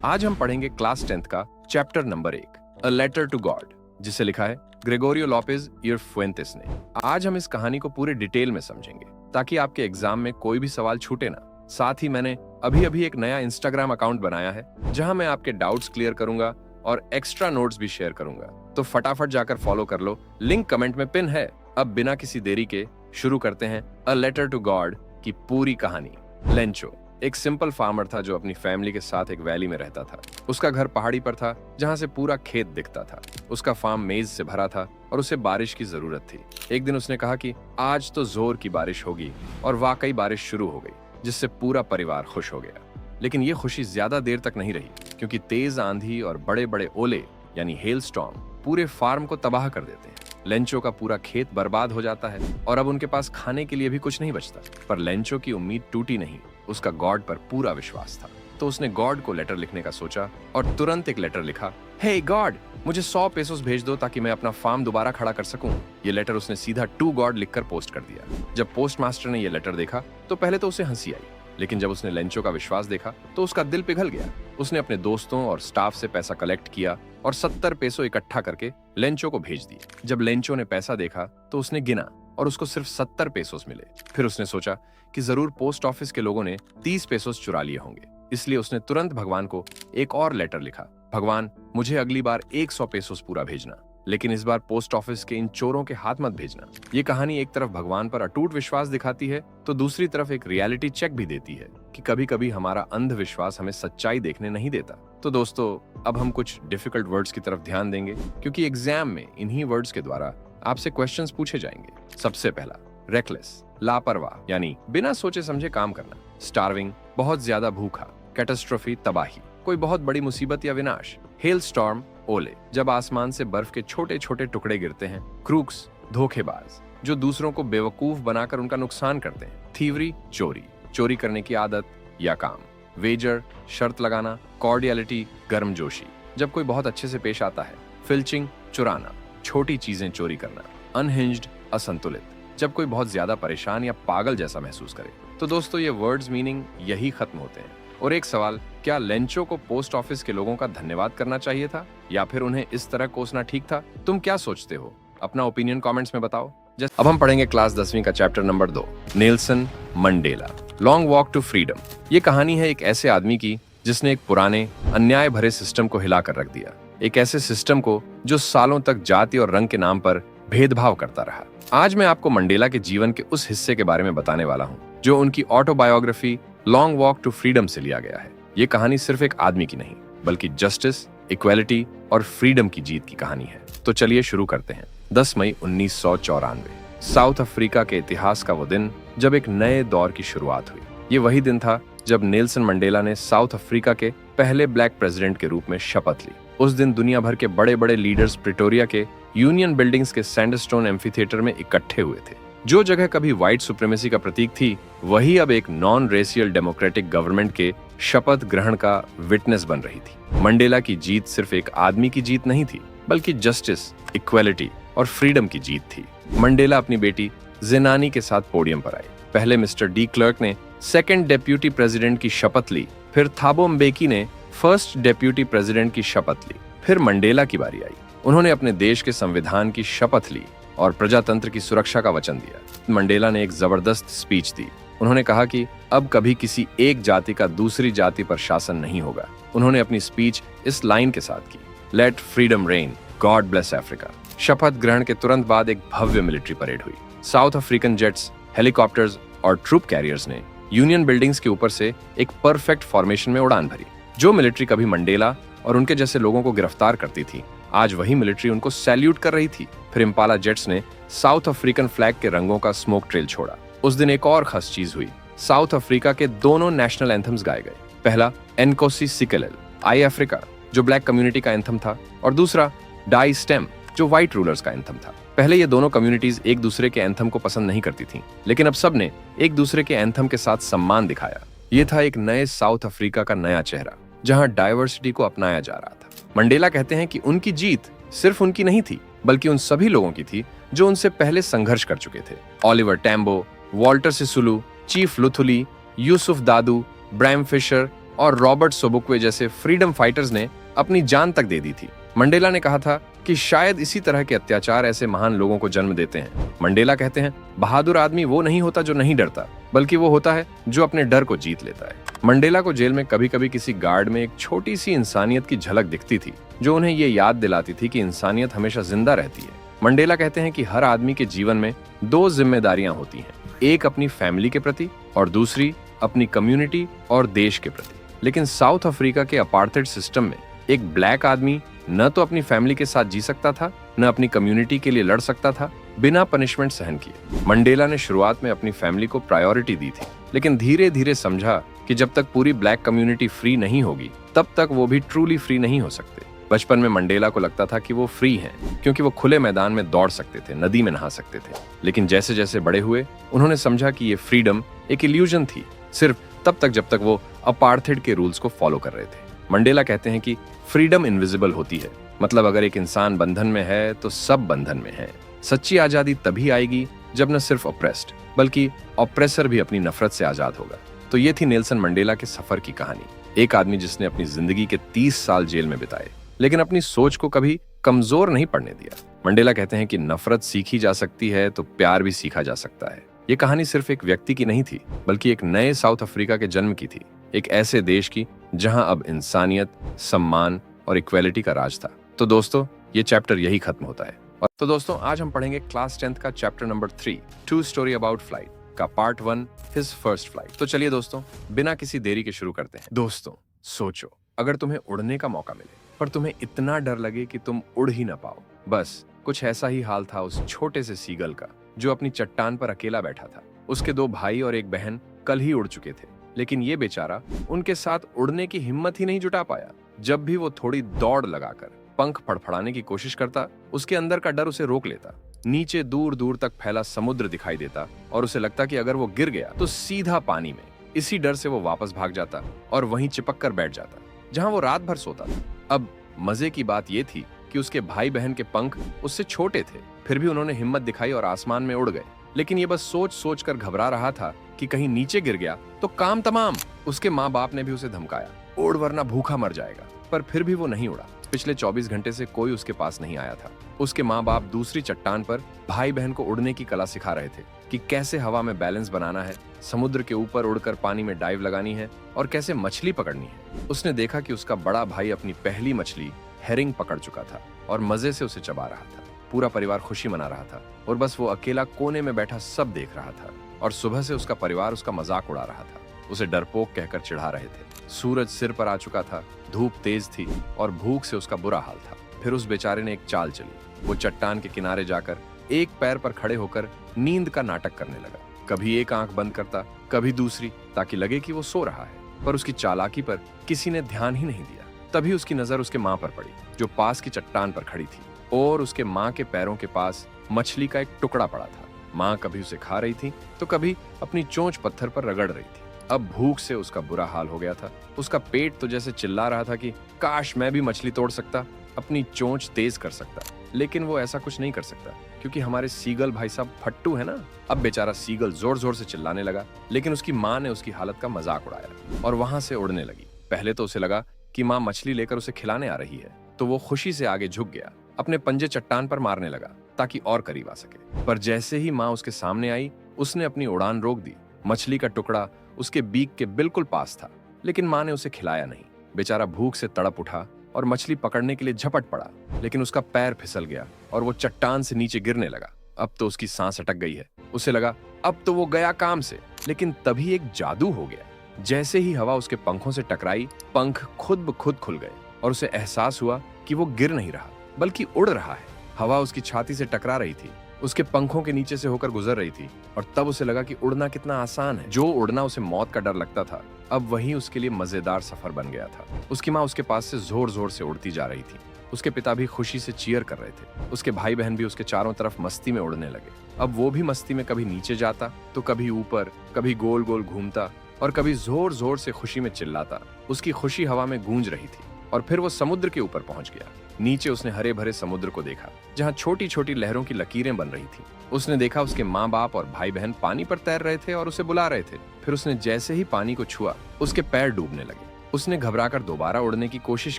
आज हम पढ़ेंगे क्लास 10th का chapter number 1, a letter to God, जिसे लिखा है ग्रेगोरियो लोपेज इरफुएंटेस ने। आज हम इस कहानी को पूरे डिटेल में समझेंगे ताकि आपके एग्जाम में कोई भी सवाल छूटे ना। साथ ही मैंने अभी एक नया इंस्टाग्राम अकाउंट बनाया है जहां मैं आपके डाउट्स क्लियर करूंगा और एक्स्ट्रा नोट्स भी शेयर करूंगा, तो फटाफट जाकर फॉलो कर लो, लिंक कमेंट में पिन है। अब बिना किसी देरी के शुरू करते हैं अ लेटर टू गॉड की पूरी कहानी। लेंचो एक सिंपल फार्मर था जो अपनी फैमिली के साथ एक वैली में रहता था। उसका घर पहाड़ी पर था जहां से पूरा खेत दिखता था। उसका फार्म मेज से भरा था और उसे बारिश की जरूरत थी। एक दिन उसने कहा कि आज तो जोर की बारिश होगी, और वाकई बारिश शुरू हो गई, जिससे पूरा परिवार खुश हो गया। लेकिन ये खुशी ज्यादा देर तक नहीं रही, क्योंकि तेज आंधी और बड़े बड़े ओले यानी हेल स्टॉर्म पूरे फार्म को तबाह कर देते हैं। लेंचो का पूरा खेत बर्बाद हो जाता है और अब उनके पास खाने के लिए भी कुछ नहीं बचता। पर लेंचो की उम्मीद टूटी नहीं, उसका गॉड पर पूरा विश्वास था। तो उसने गॉड को लेटर लिखने का सोचा और तुरंत एक लेटर लिखा। हे गॉड, मुझे 100 पेसोस भेज दो ताकि मैं अपना फार्म दोबारा खड़ा कर सकूं। ये लेटर उसने सीधा टू गॉड लिखकर पोस्ट कर दिया। जब पोस्ट मास्टर ने ये लेटर देखा तो पहले तो उसे हंसी आई, लेकिन जब उसने लेंचो का विश्वास देखा तो उसका दिल पिघल गया। उसने अपने दोस्तों और स्टाफ से पैसा कलेक्ट किया और 70 पेसो इकट्ठा करके लेंचो को भेज दिए। जब लेंचो ने पैसा देखा तो उसने गिना और उसको सिर्फ 70 पेसोस मिले। फिर उसने सोचा कि जरूर पोस्ट ऑफिस के लोगों ने 30 पेसोस चुरा लिए होंगे, इसलिए उसने तुरंत भगवान को एक और लेटर लिखा। भगवान, मुझे अगली बार 100 पेसोस पूरा भेजना, लेकिन इस बार पोस्ट ऑफिस के इन चोरों के हाथ मत भेजना। ये कहानी एक तरफ भगवान पर अटूट विश्वास दिखाती है तो दूसरी तरफ एक रियलिटी चेक भी देती है कि कभी कभी हमारा अंधविश्वास हमें सच्चाई देखने नहीं देता। तो दोस्तों, अब हम कुछ डिफिकल्ट वर्ड्स की तरफ ध्यान देंगे, क्योंकि एग्जाम में इन्हीं वर्ड्स के द्वारा आपसे क्वेश्चंस पूछे जाएंगे। सबसे पहला, रेकलेस, लापरवाह यानी बिना सोचे समझे काम करना। स्टार्विंग, बहुत ज्यादा भूखा। कैटास्ट्रोफी, तबाही, कोई बहुत बड़ी मुसीबत या विनाश। हेल स्टॉर्म, ओले, जब आसमान से बर्फ के छोटे छोटे टुकड़े गिरते हैं। क्रूक्स, धोखेबाज, जो दूसरों को बेवकूफ बनाकर उनका नुकसान करते हैं। थीवरी, चोरी, चोरी करने की आदत या काम। वेजर, शर्त लगाना। कॉर्डियलिटी, गर्मजोशी, जब कोई बहुत अच्छे से पेश आता है। फिल्चिंग, चुराना, छोटी चीजें चोरी करना। अनहिंज्ड, असंतुलित, जब कोई बहुत ज्यादा परेशान या पागल जैसा महसूस करे। तो दोस्तों, ये वर्ड्स मीनिंग यही खत्म होते हैं। और एक सवाल, क्या लेंचो को पोस्ट ऑफिस के लोगों का धन्यवाद करना चाहिए था या फिर उन्हें इस तरह कोसना ठीक था? तुम क्या सोचते हो? अपना ओपिनियन कमेंट्स में बताओ। अब हम पढ़ेंगे क्लास 10वीं का chapter number 2, Nelson Mandela, long walk to freedom. ये कहानी है एक ऐसे आदमी की जिसने एक पुराने अन्याय भरे सिस्टम को हिलाकर रख दिया। एक ऐसे सिस्टम को जो सालों तक जाति और रंग के नाम पर भेदभाव करता रहा। आज मैं आपको मंडेला के जीवन के उस हिस्से के बारे में बताने वाला हूँ जो उनकी autobiography long walk to freedom से लिया गया है। ये कहानी सिर्फ एक आदमी की नहीं, बल्कि जस्टिस, इक्वालिटी और फ्रीडम की जीत की कहानी है। तो चलिए शुरू करते हैं। 10 मई 1994, साउथ अफ्रीका के इतिहास का वो दिन जब एक नए दौर की शुरुआत हुई। ये वही दिन था जब नेल्सन मंडेला ने साउथ अफ्रीका के पहले ब्लैक प्रेसिडेंट के रूप में शपथ ली। उस दिन दुनिया भर के बड़े बड़े लीडर्स प्रिटोरिया के यूनियन बिल्डिंग्स के सैंडस्टोन एम्फीथिएटर में इकट्ठे हुए थे। जो जगह कभी व्हाइट सुप्रीमेसी का प्रतीक थी, वही अब एक नॉन रेशियल डेमोक्रेटिक गवर्नमेंट के शपथ ग्रहण का विटनेस बन रही थी। मंडेला की जीत सिर्फ एक आदमी की जीत नहीं थी, बल्कि जस्टिस, इक्वालिटी और फ्रीडम की जीत थी। मंडेला अपनी बेटी ज़ेनानी के साथ पोडियम पर आए। पहले मिस्टर डी क्लर्क ने सेकंड डेप्यूटी प्रेसिडेंट की शपथ ली, फिर थाबो म्बेकी ने फर्स्ट डेप्यूटी प्रेसिडेंट की शपथ ली, फिर मंडेला की बारी आई। उन्होंने अपने देश के संविधान की शपथ ली और प्रजातंत्र की सुरक्षा का वचन दिया। मंडेला ने एक जबरदस्त स्पीच दी। उन्होंने कहा कि अब कभी किसी एक जाति का दूसरी जाति पर शासन नहीं होगा। उन्होंने अपनी स्पीच इस लाइन के साथ की, let freedom reign, God bless Africa. शपथ ग्रहण के तुरंत बाद एक भव्य मिलिट्री परेड हुई। साउथ अफ्रीकन जेट्स, हेलीकॉप्टर्स और ट्रूप कैरियर्स ने यूनियन बिल्डिंग्स के ऊपर से एक परफेक्ट फॉर्मेशन में उड़ान भरी। जो मिलिट्री कभी मंडेला और उनके जैसे लोगों को गिरफ्तार करती थी, आज वही मिलिट्री उनको सैल्यूट कर रही थी। फिर इम्पाला जेट्स ने साउथ अफ्रीकन फ्लैग के रंगों का स्मोक ट्रेल छोड़ा। उस दिन एक और खास चीज हुई। साउथ अफ्रीका के दोनों नेशनल एंथम्स गाए गए। पहला एनकोसी सिकेलेल, आई अफ्रीका, जो ब्लैक कम्युनिटी का एंथम था, और दूसरा डाई स्टेम, जो व्हाइट रूलर्स का एंथम था। पहले ये दोनों कम्युनिटीज एक दूसरे के एंथम को पसंद नहीं करती थीं, लेकिन अब सब ने एक दूसरे के एंथम के साथ सम्मान दिखाया। ये था एक नए साउथ अफ्रीका का नया चेहरा, जहां डाइवर्सिटी को अपनाया जा रहा था। मंडेला कहते हैं कि उनकी जीत सिर्फ उनकी नहीं थी, बल्कि उन सभी लोगों की थी जो उनसे पहले संघर्ष कर चुके थे। Oliver Tambo, Walter Sisulu, Chief Luthuli, Yusuf Dadoo, Bram Fischer, और रॉबर्ट सोबुक्वे जैसे फ्रीडम फाइटर्स ने अपनी जान तक दे दी थी। मंडेला ने कहा था कि शायद इसी तरह के अत्याचार ऐसे महान लोगों को जन्म देते हैं। मंडेला कहते हैं, बहादुर आदमी वो नहीं होता जो नहीं डरता, बल्कि वो होता है जो अपने डर को जीत लेता है। मंडेला को जेल में कभी कभी किसी गार्ड में एक छोटी सी इंसानियत की झलक दिखती थी, जो उन्हें ये याद दिलाती थी कि इंसानियत हमेशा जिंदा रहती है। मंडेला कहते हैं कि हर आदमी के जीवन में दो जिम्मेदारियां होती हैं, एक अपनी फैमिली के प्रति और दूसरी अपनी कम्युनिटी और देश के प्रति। लेकिन साउथ अफ्रीका के अपार्थाइड सिस्टम में एक ब्लैक आदमी न तो अपनी फैमिली के साथ जी सकता था, न अपनी कम्युनिटी के लिए लड़ सकता था बिना पनिशमेंट सहन किए। मंडेला ने शुरुआत में अपनी फैमिली को प्रायोरिटी दी थी, लेकिन धीरे धीरे समझा कि जब तक पूरी ब्लैक कम्युनिटी फ्री नहीं होगी, तब तक वो भी ट्रूली फ्री नहीं हो सकते। बचपन में मंडेला को लगता था कि वो फ्री हैं, क्योंकि वो खुले मैदान में दौड़ सकते थे, नदी में नहा सकते थे। लेकिन जैसे जैसे बड़े हुए, उन्होंने समझा कि ये फ्रीडम एक इल्यूजन थी, सिर्फ तब तक जब तक वो अपार्थाइड के रूल्स को फॉलो कर रहे थे। मंडेला कहते हैं कि फ्रीडम इनविजिबल होती है, मतलब अगर एक इंसान बंधन में है तो सब बंधन में है। सच्ची आजादी तभी आएगी जब न सिर्फ ऑप्रेस्ड बल्कि ऑप्रेसर भी अपनी नफरत से आजाद होगा। तो ये थी नेल्सन मंडेला के सफर की कहानी। एक आदमी जिसने अपनी जिंदगी के 30 साल जेल में बिताए, लेकिन अपनी सोच को कभी कमजोर नहीं पड़ने दिया। मंडेला कहते हैं कि नफरत सीखी जा सकती है तो प्यार भी सीखा जा सकता है। ये कहानी सिर्फ एक व्यक्ति की नहीं थी, बल्कि एक नए साउथ अफ्रीका के जन्म की थी, एक ऐसे देश की जहां अब इंसानियत, सम्मान और इक्वेलिटी का राज था। तो दोस्तों, ये चैप्टर यही खत्म होता है। और तो दोस्तों, आज हम पढ़ेंगे क्लास 10th का chapter number 3, true story about flight का पार्ट 1, हिज फर्स्ट फ्लाइट। तो चलिए दोस्तों, बिना किसी देरी के शुरू करते हैं। दोस्तों, सोचो, अगर तुम्हें उड़ने का मौका मिले पर तुम्हें इतना डर लगे कि तुम उड़ ही ना पाओ। बस कुछ ऐसा ही हाल था उस छोटे से सीगल का, जो अपनी चट्टान पर अकेला बैठा था। उसके 2 भाई और एक बहन कल ही उड़ चुके थे, लेकिन ये बेचारा उनके साथ उड़ने की हिम्मत ही नहीं जुटा पाया। जब भी वो थोड़ी दौड़ लगाकर पंख फड़फड़ाने की कोशिश करता, उसके अंदर का डर उसे रोक लेता। नीचे दूर दूर तक फैला समुद्र दिखाई देता और उसे लगता कि अगर वो गिर गया तो सीधा पानी में। इसी डर से वो वापस भाग जाता और वहीं चिपक कर बैठ जाता, जहां वो रात भर सोता था। अब मजे की बात ये थी कि उसके भाई बहन के पंख उससे छोटे थे, फिर भी उन्होंने हिम्मत दिखाई और आसमान में उड़ गए। लेकिन ये बस सोच सोच कर घबरा रहा था कि कहीं नीचे गिर गया तो काम तमाम। उसके माँ बाप ने भी उसे धमकाया, उड़ वरना भूखा मर जाएगा, पर फिर भी वो नहीं उड़ा। पिछले 24 घंटे से कोई उसके पास नहीं आया था। उसके माँ बाप दूसरी चट्टान पर भाई बहन को उड़ने की कला सिखा रहे थे कि कैसे हवा में बैलेंस बनाना है, समुद्र के ऊपर उड़कर पानी में डाइव लगानी है और कैसे मछली पकड़नी है। उसने देखा कि उसका बड़ा भाई अपनी पहली मछली हेरिंग पकड़ चुका था और मजे से उसे चबा रहा था। पूरा परिवार खुशी मना रहा था और बस वो अकेला कोने में बैठा सब देख रहा था। और सुबह से उसका परिवार उसका मजाक उड़ा रहा था, उसे डरपोक कहकर चिढ़ा रहे थे। सूरज सिर पर आ चुका था, धूप तेज थी और भूख से उसका बुरा हाल था। फिर उस बेचारे ने एक चाल चली। वो चट्टान के किनारे जाकर एक पैर पर खड़े होकर नींद का नाटक करने लगा। कभी एक आंख बंद करता, कभी दूसरी, ताकि लगे कि वो सो रहा है। पर उसकी चालाकी पर किसी ने ध्यान ही नहीं दिया। तभी उसकी नजर उसके माँ पर पड़ी, जो पास की चट्टान पर खड़ी थी और उसके माँ के पैरों के पास मछली का एक टुकड़ा पड़ा था। माँ कभी उसे खा रही थी तो कभी अपनी चोंच पत्थर पर रगड़ रही थी। अब भूख से उसका बुरा हाल हो गया था। उसका पेट तो जैसे चिल्ला रहा था कि काश मैं भी मछली तोड़ सकता, अपनी चोंच तेज कर सकता। लेकिन वो ऐसा कुछ नहीं कर सकता, क्योंकि हमारे सीगल भाई साहब फट्टू है ना। अब बेचारा सीगल जोर जोर से चिल्लाने लगा, लेकिन उसकी माँ ने उसकी हालत का मजाक उड़ाया और वहां से उड़ने लगी। पहले तो उसे लगा कि माँ मछली लेकर उसे खिलाने आ रही है, तो वो खुशी से आगे झुक गया, अपने पंजे चट्टान पर मारने लगा ताकि और करीब आ सके। पर जैसे ही माँ उसके सामने आई, उसने अपनी उड़ान रोक दी। मछली का टुकड़ा उसके बीक के बिल्कुल पास था, लेकिन माँ ने उसे खिलाया नहीं। बेचारा भूख से तड़प उठा और मछली पकड़ने के लिए झपट पड़ा, लेकिन उसका पैर फिसल गया और वो चट्टान से नीचे गिरने लगा। अब तो उसकी सांस अटक गई है। उसे लगा अब तो वो गया काम से। लेकिन तभी एक जादू हो गया। जैसे ही हवा उसके पंखों से टकराई, पंख खुद ब खुद खुल गए और उसे एहसास हुआ कि वो गिर नहीं रहा, बल्कि उड़ रहा है। हवा उसकी छाती से टकरा रही थी, उसके पंखों के नीचे से होकर गुजर रही थी और तब उसे लगा कि उड़ना कितना आसान है। जो उड़ना उसे मौत का डर लगता था, अब वही उसके लिए मजेदार सफर बन गया था। उसकी माँ उसके पास से जोर जोर से उड़ती जा रही थी। उसके पिता भी खुशी से चीयर कर रहे थे। उसके भाई बहन भी उसके चारों तरफ मस्ती में उड़ने लगे। अब वो भी मस्ती में कभी नीचे जाता तो कभी ऊपर, कभी गोल गोल घूमता और कभी जोर जोर से खुशी में चिल्लाता। उसकी खुशी हवा में गूंज रही थी और फिर वो समुद्र के ऊपर पहुंच गया। नीचे उसने हरे भरे समुद्र को देखा, जहां छोटी छोटी लहरों की लकीरें बन रही थी। उसने देखा उसके माँ बाप और भाई बहन पानी पर तैर रहे थे और उसे बुला रहे थे। फिर उसने जैसे ही पानी को छुआ, उसके पैर डूबने लगे। उसने घबराकर दोबारा उड़ने की कोशिश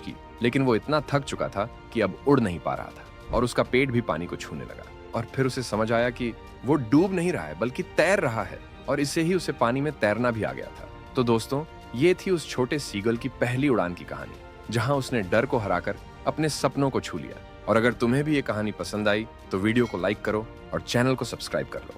की, लेकिन वो इतना थक चुका था कि अब उड़ नहीं पा रहा था और उसका पेट भी पानी को छूने लगा। और फिर उसे समझ आया कि वो डूब नहीं रहा है बल्कि तैर रहा है, और इससे ही उसे पानी में तैरना भी आ गया था। तो दोस्तों, ये थी उस छोटे सीगल की पहली उड़ान की कहानी, जहां उसने डर को हराकर अपने सपनों को छू लिया। और अगर तुम्हें भी ये कहानी पसंद आई तो वीडियो को लाइक करो और चैनल को सब्सक्राइब कर लो।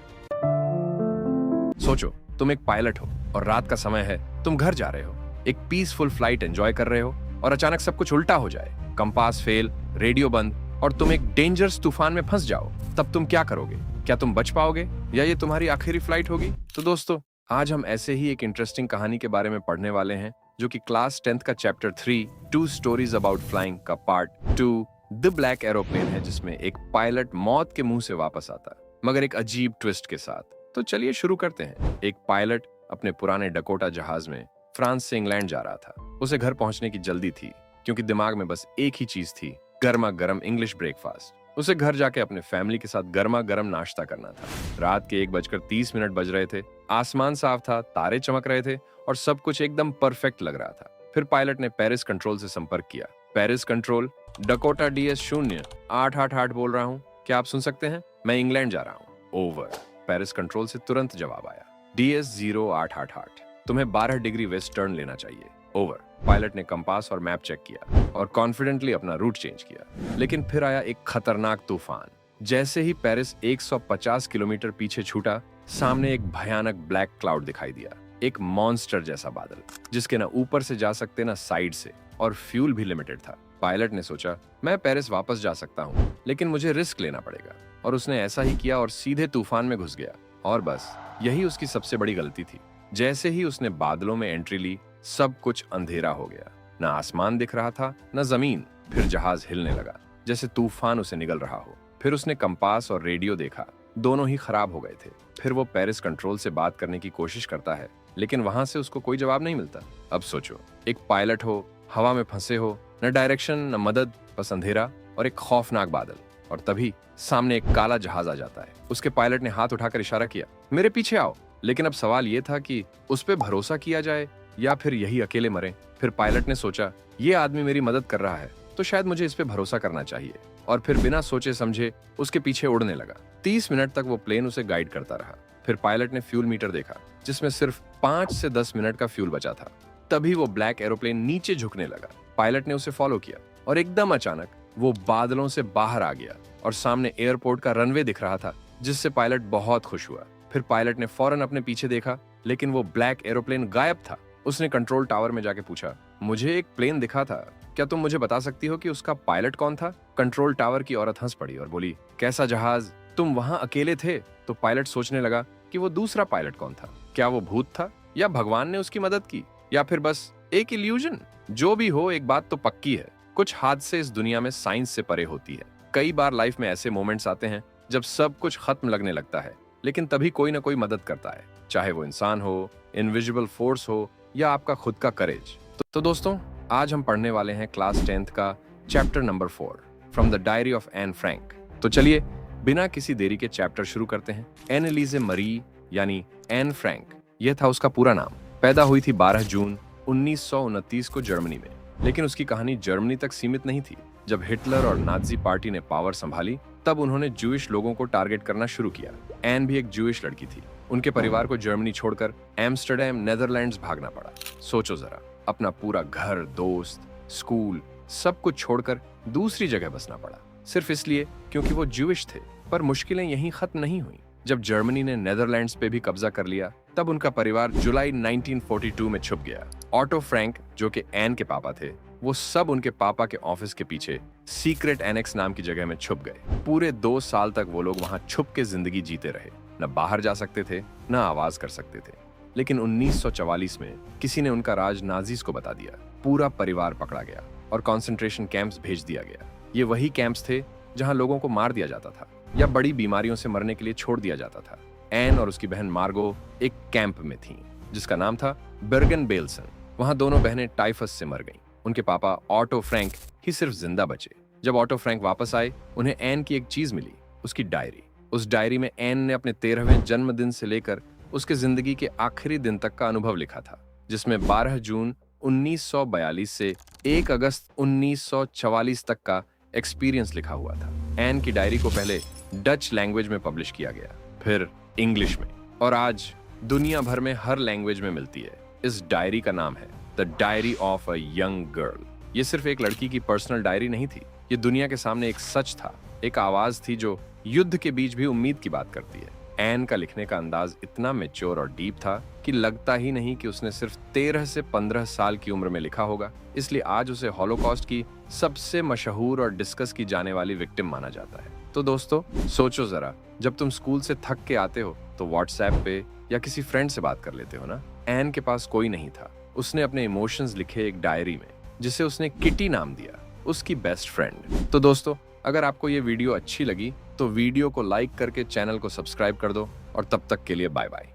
सोचो, तुम एक पायलट हो और रात का समय है, तुम घर जा रहे हो, एक पीसफुल फ्लाइट एंजॉय कर रहे हो, और अचानक सब कुछ उल्टा हो जाए, कंपास फेल, रेडियो बंद, और तुम एक डेंजरस तूफान में फंस जाओ। तब तुम क्या करोगे? क्या तुम बच पाओगे या ये तुम्हारी आखिरी फ्लाइट होगी? तो दोस्तों, आज हम ऐसे ही एक इंटरेस्टिंग कहानी के बारे में पढ़ने वाले हैं, जो कि क्लास 10th का chapter 3 two stories about flying का पार्ट 2 द ब्लैक एरोप्लेन है, जिसमें एक पायलट मौत के मुंह से वापस आता, मगर एक अजीब ट्विस्ट के साथ। तो चलिए शुरू करते हैं। एक पायलट अपने पुराने डकोटा जहाज में फ्रांस से इंग्लैंड जा रहा था। उसे घर पहुंचने की जल्दी थी, क्योंकि दिमाग में बस एक ही चीज थी, गर्मा गर्म इंग्लिश ब्रेकफास्ट। उसे घर जाके अपने फैमिली के साथ गर्मा गर्म नाश्ता करना था। रात के 1:30 बज रहे थे, आसमान साफ था, तारे चमक रहे थे और सब कुछ एकदम परफेक्ट लग रहा था। फिर पायलट ने पेरिस कंट्रोल से संपर्क किया। पेरिस कंट्रोल, डकोटा DS 0888 बोल रहा हूँ, क्या आप सुन सकते हैं? मैं इंग्लैंड जा रहा हूँ। ओवर। पेरिस कंट्रोल से तुरंत जवाब आया, DS 0888, तुम्हें 12 डिग्री वेस्ट टर्न लेना चाहिए। ओवर। पायलट ने कंपास और मैप चेक किया और कॉन्फिडेंटली अपना रूट चेंज किया, लेकिन फिर आया एक खतरनाक तूफान। जैसे ही पेरिस 150 किलोमीटर पीछे छूटा, सामने एक भयानक ब्लैक क्लाउड दिखाई दिया, एक मॉन्स्टर जैसा बादल, जिसके ना ऊपर से जा सकते ना साइड से, और फ्यूल भी लिमिटेड था। पायलट ने सोचा, मैं पेरिस वापस जा सकता हूँ, लेकिन मुझे रिस्क लेना पड़ेगा। और उसने ऐसा ही किया और सीधे तूफान में घुस गया। और बस यही उसकी सबसे बड़ी गलती थी। जैसे ही उसने बादलों में एंट्री ली, सब कुछ अंधेरा हो गया। न आसमान दिख रहा था, न जमीन। फिर जहाज हिलने लगा, जैसे तूफान उसे निगल रहा हो। फिर उसने कंपास और रेडियो देखा, दोनों ही खराब हो गए थे। फिर वो पेरिस कंट्रोल से बात करने की कोशिश करता है, लेकिन वहां से उसको कोई जवाब नहीं मिलता। अब सोचो, एक पायलट हो, हवा में फंसे हो, न डायरेक्शन, न मदद, बस अंधेरा और एक खौफनाक बादल। और तभी सामने एक काला जहाज आ जाता है। उसके पायलट ने हाथ उठाकर इशारा किया, मेरे पीछे आओ। लेकिन अब सवाल ये था कि उस पे भरोसा किया जाए या फिर यही अकेले मरे। फिर पायलट ने सोचा, ये आदमी मेरी मदद कर रहा है, तो शायद मुझे इस पे भरोसा करना चाहिए। और फिर बिना सोचे समझे उसके पीछे उड़ने लगा। 30 मिनट तक वो प्लेन उसे गाइड करता रहा। फिर पायलट ने फ्यूल मीटर देखा, जिसमें सिर्फ 5 से 10 मिनट का फ्यूल बचा था। तभी वो ब्लैक एरोप्लेन नीचे झुकने लगा। पायलट ने उसे फॉलो किया और एकदम अचानक वो बादलों से बाहर आ गया और सामने एयरपोर्ट का रनवे दिख रहा था, जिससे पायलट बहुत खुश हुआ। फिर पायलट ने फौरन अपने पीछे देखा, लेकिन वो ब्लैक एरोप्लेन गायब था। उसने कंट्रोल टावर में जाके पूछा, मुझे एक प्लेन दिखा था, क्या तुम मुझे बता सकती हो कि उसका पायलट कौन था? कंट्रोल टावर की औरत हंस पड़ी और बोली, कैसा जहाज, तुम वहां अकेले थे? तो पायलट सोचने लगा कि वो दूसरा पायलट कौन था। क्या वो भूत था, या भगवान ने उसकी मदद की, या फिर बस एक इल्यूजन? जो भी हो, एक बात तो पक्की है, कुछ हादसे इस दुनिया में साइंस से परे होती है। कई बार लाइफ में ऐसे मोमेंट्स आते हैं जब सब कुछ खत्म लगने लगता है, लेकिन तभी कोई ना कोई मदद करता है, चाहे वो इंसान हो, इनविजिबल फोर्स हो, या आपका खुद का करेज। तो दोस्तों, आज हम पढ़ने वाले हैं क्लास 10th का chapter number 4 from the diary of Anne Frank. तो चलिए बिना किसी देरी के चैप्टर शुरू करते हैं। एन एलिजे मरी यानी एन फ्रैंक, यह था उसका पूरा नाम। पैदा हुई थी 12 जून 1929 को जर्मनी में, लेकिन उसकी कहानी जर्मनी तक सीमित नहीं थी। जब हिटलर और नाजी पार्टी ने पावर संभाली, तब उन्होंने जूइश लोगों को टारगेट करना शुरू किया। एन भी एक जूइश लड़की थी। उनके परिवार को जर्मनी छोड़कर एम्स्टर्डम, नेदरलैंड्स भागना पड़ा। सोचो जरा, अपना पूरा घर, दोस्त, स्कूल, सब कुछ छोड़कर दूसरी जगह बसना पड़ा, सिर्फ इसलिए क्योंकि वो जूइश थे। पर मुश्किलें यहीं खत्म नहीं हुई। जब जर्मनी ने नेदरलैंड्स पे भी कब्जा कर लिया, तब उनका परिवार जुलाई 1942 में छुप गया। ऑटो फ्रैंक, जो कि एन के पापा थे, वो सब उनके पापा के ऑफिस के पीछे सीक्रेट एनेक्स नाम की जगह में छुप गए। पूरे 2 साल तक वो लोग वहां छुप के जिंदगी जीते रहे। न बाहर जा सकते थे, न आवाज कर सकते थे। लेकिन 1944 में किसी ने उनका राज नाजीज को बता दिया। पूरा परिवार पकड़ा गया और कॉन्सेंट्रेशन कैंप्स भेज दिया गया। ये वही कैंप्स थे जहां लोगों को मार दिया जाता था या बड़ी बीमारियों से मरने के लिए छोड़ दिया जाता था। एन और उसकी बहन मार्गो एक कैंप में थीं, जिसका नाम था बर्गन-बेल्सन। वहां दोनों बहनें टाइफस से मर गईं। उनके पापा ऑटो फ्रैंक ही सिर्फ जिंदा बचे। जब ऑटो फ्रैंक वापस आए, उन्हें एन की एक चीज मिली, उसकी डायरी। उस डायरी में एन ने अपने 13वें जन्मदिन से लेकर उसके जिंदगी के आखिरी दिन तक का अनुभव लिखा था, जिसमें 12 जून 1942 से 1 अगस्त 1944 तक का एक्सपीरियंस लिखा हुआ था। एन की डायरी को पहले डच लैंग्वेज में पब्लिश किया गया, फिर इंग्लिश में, और आज दुनिया भर में हर लैंग्वेज में मिलती है। इस डायरी का नाम है the diary of a young girl. ये सिर्फ एक लड़की की पर्सनल डायरी नहीं थी, ये दुनिया के सामने एक सच था, एक आवाज थी जो युद्ध के बीच भी उम्मीद की बात करती है। एन का लिखने का अंदाज इतना मैच्योर और डीप था कि लगता ही नहीं कि उसने सिर्फ 13 से 15 साल की उम्र में लिखा होगा। इसलिए आज उसे हॉलोकॉस्ट की सबसे मशहूर और डिस्कस की जाने वाली विक्टिम माना जाता है। तो दोस्तों, सोचो जरा, जब तुम स्कूल से थक के आते हो तो व्हाट्सएप पे या किसी फ्रेंड से बात कर लेते हो ना। एन के पास कोई नहीं था। उसने अपने इमोशंस लिखे एक डायरी में, जिसे उसने किटी नाम दिया, उसकी बेस्ट फ्रेंड। तो दोस्तों, अगर आपको ये वीडियो अच्छी लगी तो वीडियो को लाइक करके चैनल को सब्सक्राइब कर दो, और तब तक के लिए बाय बाय।